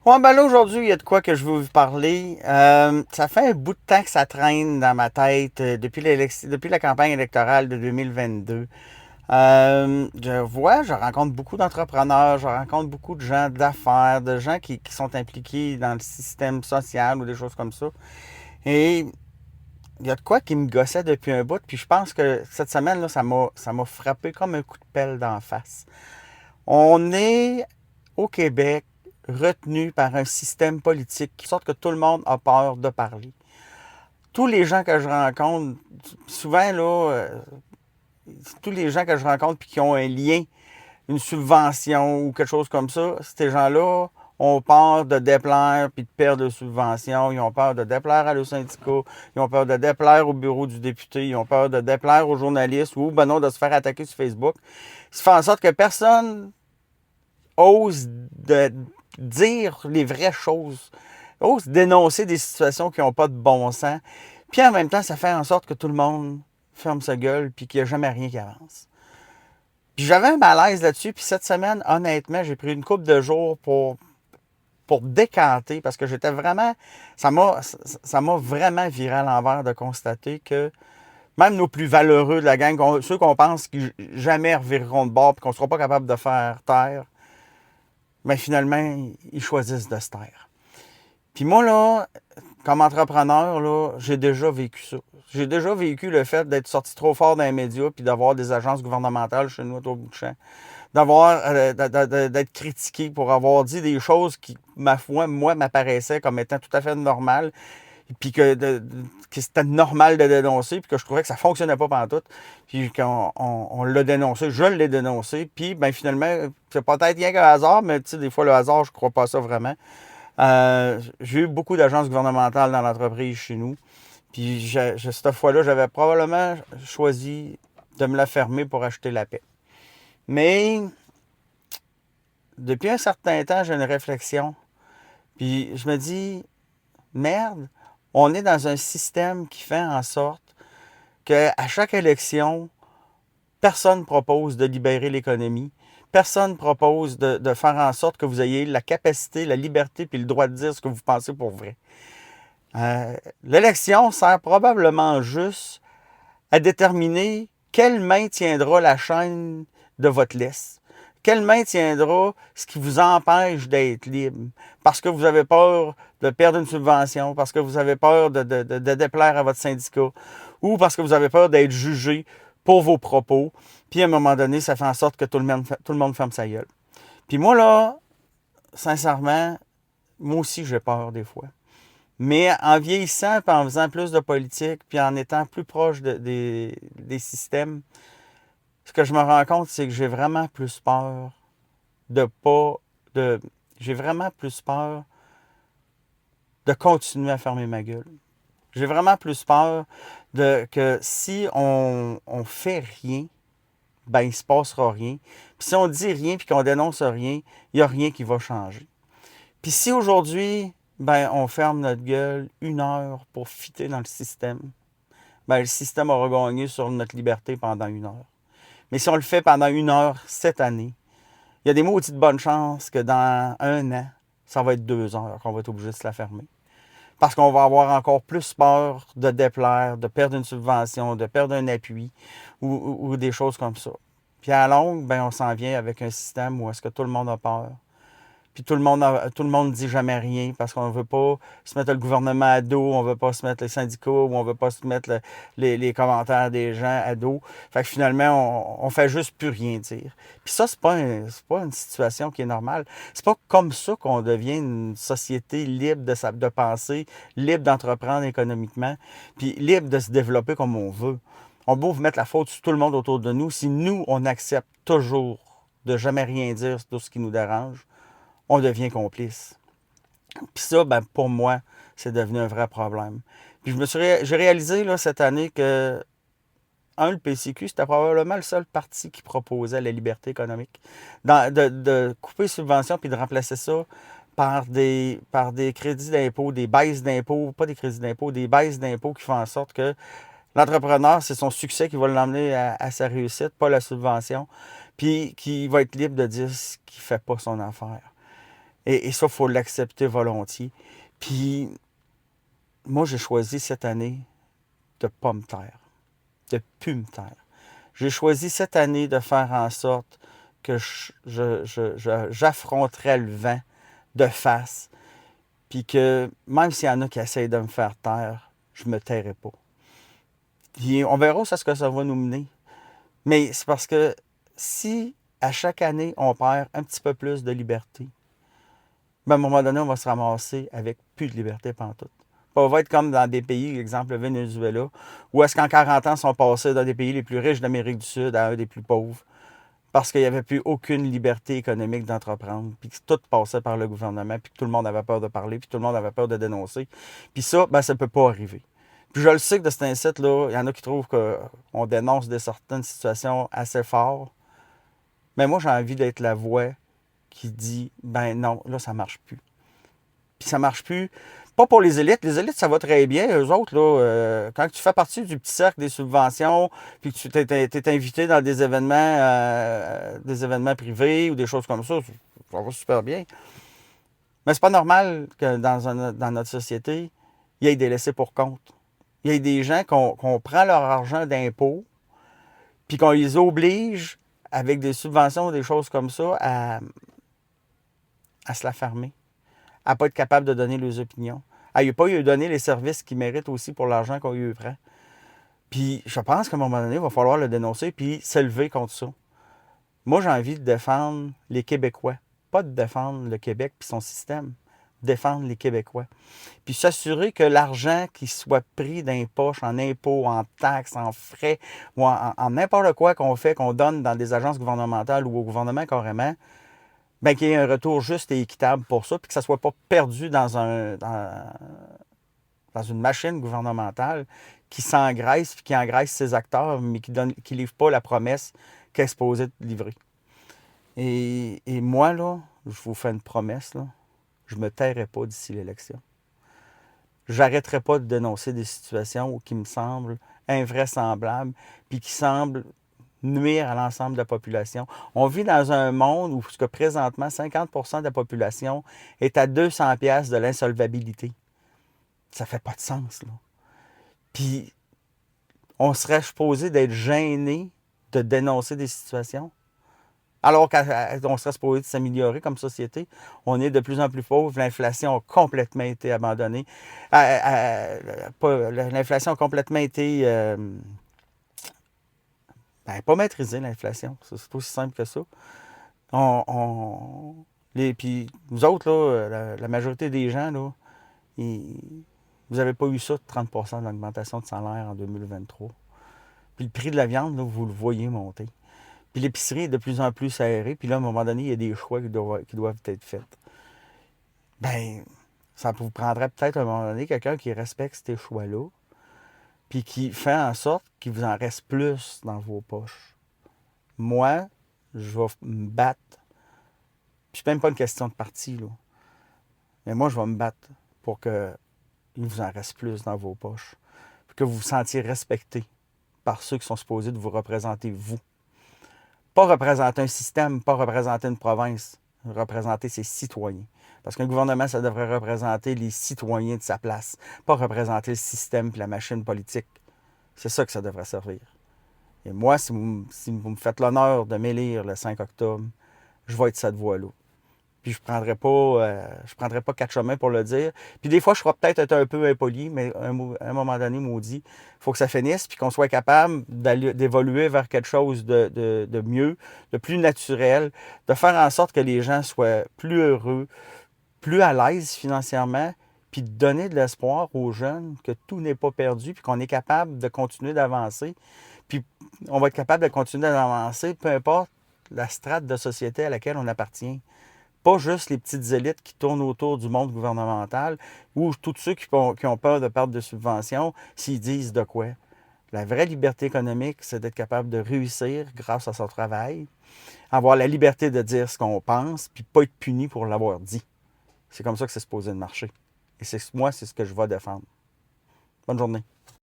Bon, ben là, aujourd'hui, il y a de quoi que je veux vous parler. Ça fait un bout de temps que ça traîne dans ma tête depuis la campagne électorale de 2022. Je rencontre beaucoup d'entrepreneurs, je rencontre beaucoup de gens d'affaires, de gens qui sont impliqués dans le système social ou des choses comme ça. Et il y a de quoi qui me gossait depuis un bout, puis je pense que cette semaine, là, ça m'a frappé comme un coup de pelle d'en face. On est au Québec retenu par un système politique qui sorte que tout le monde a peur de parler. Tous les gens que je rencontre, souvent là, tous les gens que je rencontre puis qui ont un lien, une subvention ou quelque chose comme ça, ces gens-là ont peur de déplaire puis de perdre de subvention. Ils ont peur de déplaire à le syndicat. Ils ont peur de déplaire au bureau du député. Ils ont peur de déplaire aux journalistes ou, ben non, de se faire attaquer sur Facebook. Ça fait en sorte que personne ose de dire les vraies choses, ose dénoncer des situations qui n'ont pas de bon sens. Puis en même temps, ça fait en sorte que tout le monde ferme sa gueule puis qu'il n'y a jamais rien qui avance. Puis j'avais un malaise là-dessus. Puis cette semaine, honnêtement, j'ai pris une couple de jours pour décanter parce que j'étais vraiment. Ça m'a vraiment viré à l'envers de constater que même nos plus valeureux de la gang, ceux qu'on pense qu'ils jamais revireront de bord et qu'on ne sera pas capable de faire taire, mais finalement, ils choisissent de se taire. Puis moi, là, comme entrepreneur, là, j'ai déjà vécu ça. J'ai déjà vécu le fait d'être sorti trop fort dans les médias puis d'avoir des agences gouvernementales chez nous au bout de champ. D'être critiqué pour avoir dit des choses qui, ma foi, moi, m'apparaissaient comme étant tout à fait normales puis que c'était normal de dénoncer, puis que je trouvais que ça fonctionnait pas pantoute, puis qu'on l'a dénoncé, je l'ai dénoncé, puis ben finalement, c'est peut-être rien qu'un hasard, mais tu sais, des fois, le hasard, je crois pas ça vraiment. J'ai eu beaucoup d'agences gouvernementales dans l'entreprise chez nous, puis cette fois-là, j'avais probablement choisi de me la fermer pour acheter la paix. Mais depuis un certain temps, j'ai une réflexion, puis je me dis, merde, on est dans un système qui fait en sorte qu'à chaque élection, personne ne propose de libérer l'économie. Personne ne propose de faire en sorte que vous ayez la capacité, la liberté puis le droit de dire ce que vous pensez pour vrai. L'élection sert probablement juste à déterminer quelle main tiendra la chaîne de votre laisse. Quelle main tiendra ce qui vous empêche d'être libre? Parce que vous avez peur de perdre une subvention, parce que vous avez peur de déplaire à votre syndicat, ou parce que vous avez peur d'être jugé pour vos propos. Puis à un moment donné, ça fait en sorte que tout le monde ferme sa gueule. Puis moi, là, sincèrement, moi aussi, j'ai peur des fois. Mais en vieillissant, puis en faisant plus de politique, puis en étant plus proche des systèmes, ce que je me rends compte, c'est que j'ai vraiment plus peur de pas. J'ai vraiment plus peur de continuer à fermer ma gueule. J'ai vraiment plus peur que si on fait rien, ben il se passera rien. Puis si on dit rien puis qu'on dénonce rien, il n'y a rien qui va changer. Puis si aujourd'hui, ben on ferme notre gueule 1 heure pour fitter dans le système, ben le système aura gagné sur notre liberté pendant 1 heure. Mais si on le fait pendant 1 heure cette année, il y a des maudites bonnes chances que dans 1 an, ça va être 2 heures qu'on va être obligé de se la fermer. Parce qu'on va avoir encore plus peur de déplaire, de perdre une subvention, de perdre un appui ou des choses comme ça. Puis à la longue, ben, on s'en vient avec un système où est-ce que tout le monde a peur. Puis tout le monde dit jamais rien parce qu'on ne veut pas se mettre le gouvernement à dos, on ne veut pas se mettre les syndicats ou on ne veut pas se mettre les commentaires des gens à dos. Fait que finalement, on fait juste plus rien dire. Puis ça, c'est pas une situation qui est normale. C'est pas comme ça qu'on devient une société libre de penser, libre d'entreprendre économiquement, puis libre de se développer comme on veut. On peut mettre la faute sur tout le monde autour de nous si nous, on accepte toujours de jamais rien dire sur tout ce qui nous dérange, on devient complice. Puis ça, ben, pour moi, c'est devenu un vrai problème. Puis j'ai réalisé là, cette année que, le PCQ, c'était probablement le seul parti qui proposait la liberté économique. De couper les subventions puis de remplacer ça par des crédits d'impôt, des baisses d'impôts, pas des crédits d'impôt, des baisses d'impôts qui font en sorte que l'entrepreneur, c'est son succès qui va l'emmener à sa réussite, pas la subvention, puis qui va être libre de dire ce qu'il ne fait pas son affaire. Et ça, il faut l'accepter volontiers. Puis, moi, j'ai choisi cette année de ne pas me taire, de ne plus me taire. J'ai choisi cette année de faire en sorte que j'affronterais le vent de face, puis que même s'il y en a qui essayent de me faire taire, je ne me tairai pas. Puis on verra ce que ça va nous mener. Mais c'est parce que si à chaque année, on perd un petit peu plus de liberté, ben à un moment donné, on va se ramasser avec plus de liberté pantoute. On va être comme dans des pays, exemple le Venezuela, où est-ce qu'en 40 ans, ils sont passés dans des pays les plus riches d'Amérique du Sud à un des plus pauvres, parce qu'il n'y avait plus aucune liberté économique d'entreprendre, puis que tout passait par le gouvernement, puis que tout le monde avait peur de parler, puis tout le monde avait peur de dénoncer. Puis ça, ben ça ne peut pas arriver. Puis je le sais que de cet incite-là, il y en a qui trouvent qu'on dénonce certaines situations assez fort. Mais moi, j'ai envie d'être la voix qui dit, ben non, là, ça marche plus. Puis ça marche plus. Pas pour les élites. Les élites, ça va très bien. Eux autres, là, quand tu fais partie du petit cercle des subventions, puis que tu t'es invité dans des événements privés ou des choses comme ça va super bien. Mais c'est pas normal que dans notre société, il y ait des laissés pour compte. Il y a des gens qu'on prend leur argent d'impôt, puis qu'on les oblige, avec des subventions, des choses comme ça, à se la fermer, à ne pas être capable de donner leurs opinions, à ne pas lui donner les services qu'ils méritent aussi pour l'argent qu'on lui prend. Puis je pense qu'à un moment donné, il va falloir le dénoncer puis s'élever contre ça. Moi, j'ai envie de défendre les Québécois, pas de défendre le Québec puis son système, défendre les Québécois. Puis s'assurer que l'argent qui soit pris dans les poches, en impôts, en taxes, en frais, ou en n'importe quoi qu'on fait, qu'on donne dans des agences gouvernementales ou au gouvernement carrément, bien qu'il y ait un retour juste et équitable pour ça, puis que ça ne soit pas perdu dans une machine gouvernementale qui s'engraisse, puis qui engraisse ses acteurs, mais qui ne livre pas la promesse qu'elle est supposée livrer. Et moi, là, je vous fais une promesse, là, je ne me tairai pas d'ici l'élection. J'arrêterai pas de dénoncer des situations qui me semblent invraisemblables, puis qui semblent nuire à l'ensemble de la population. On vit dans un monde où présentement, 50% de la population est à 200 pièces de l'insolvabilité. Ça fait pas de sens, là. Puis, on serait supposé d'être gêné de dénoncer des situations, alors qu'on serait supposé de s'améliorer comme société. On est de plus en plus pauvre. L'inflation a complètement été abandonnée. L'inflation a complètement été... pas maîtrisée, l'inflation. C'est aussi simple que ça. Puis nous autres, là, la majorité des gens, là, vous n'avez pas eu ça de 30% d'augmentation de salaire en 2023. Puis le prix de la viande, là, vous le voyez monter. Puis l'épicerie est de plus en plus serrée. Puis là, à un moment donné, il y a des choix qui doivent être faits. Ben, ça vous prendrait peut-être à un moment donné quelqu'un qui respecte ces choix-là, puis qui fait en sorte qu'il vous en reste plus dans vos poches. Moi, je vais me battre. Puis c'est même pas une question de parti, là. Mais moi, je vais me battre pour qu'il vous en reste plus dans vos poches. Puis que vous vous sentiez respecté par ceux qui sont supposés de vous représenter, vous. Pas représenter un système, pas représenter une province, représenter ses citoyens. Parce qu'un gouvernement, ça devrait représenter les citoyens de sa place, pas représenter le système et la machine politique. C'est ça que ça devrait servir. Et moi, si vous me faites l'honneur de m'élire le 5 octobre, je vais être cette voix-là. Puis je ne prendrai pas 4 chemins pour le dire. Puis des fois, je serai peut-être un peu impoli, mais à un moment donné, maudit, il faut que ça finisse, puis qu'on soit capable d'évoluer vers quelque chose de mieux, de plus naturel, de faire en sorte que les gens soient plus heureux, plus à l'aise financièrement, puis de donner de l'espoir aux jeunes que tout n'est pas perdu, puis qu'on est capable de continuer d'avancer. Puis on va être capable de continuer d'avancer, peu importe la strate de société à laquelle on appartient. Pas juste les petites élites qui tournent autour du monde gouvernemental ou tous ceux qui ont peur de perdre de subventions s'ils disent de quoi. La vraie liberté économique, c'est d'être capable de réussir grâce à son travail, avoir la liberté de dire ce qu'on pense, puis pas être puni pour l'avoir dit. C'est comme ça que c'est supposé de marcher. Et moi, c'est ce que je vais défendre. Bonne journée.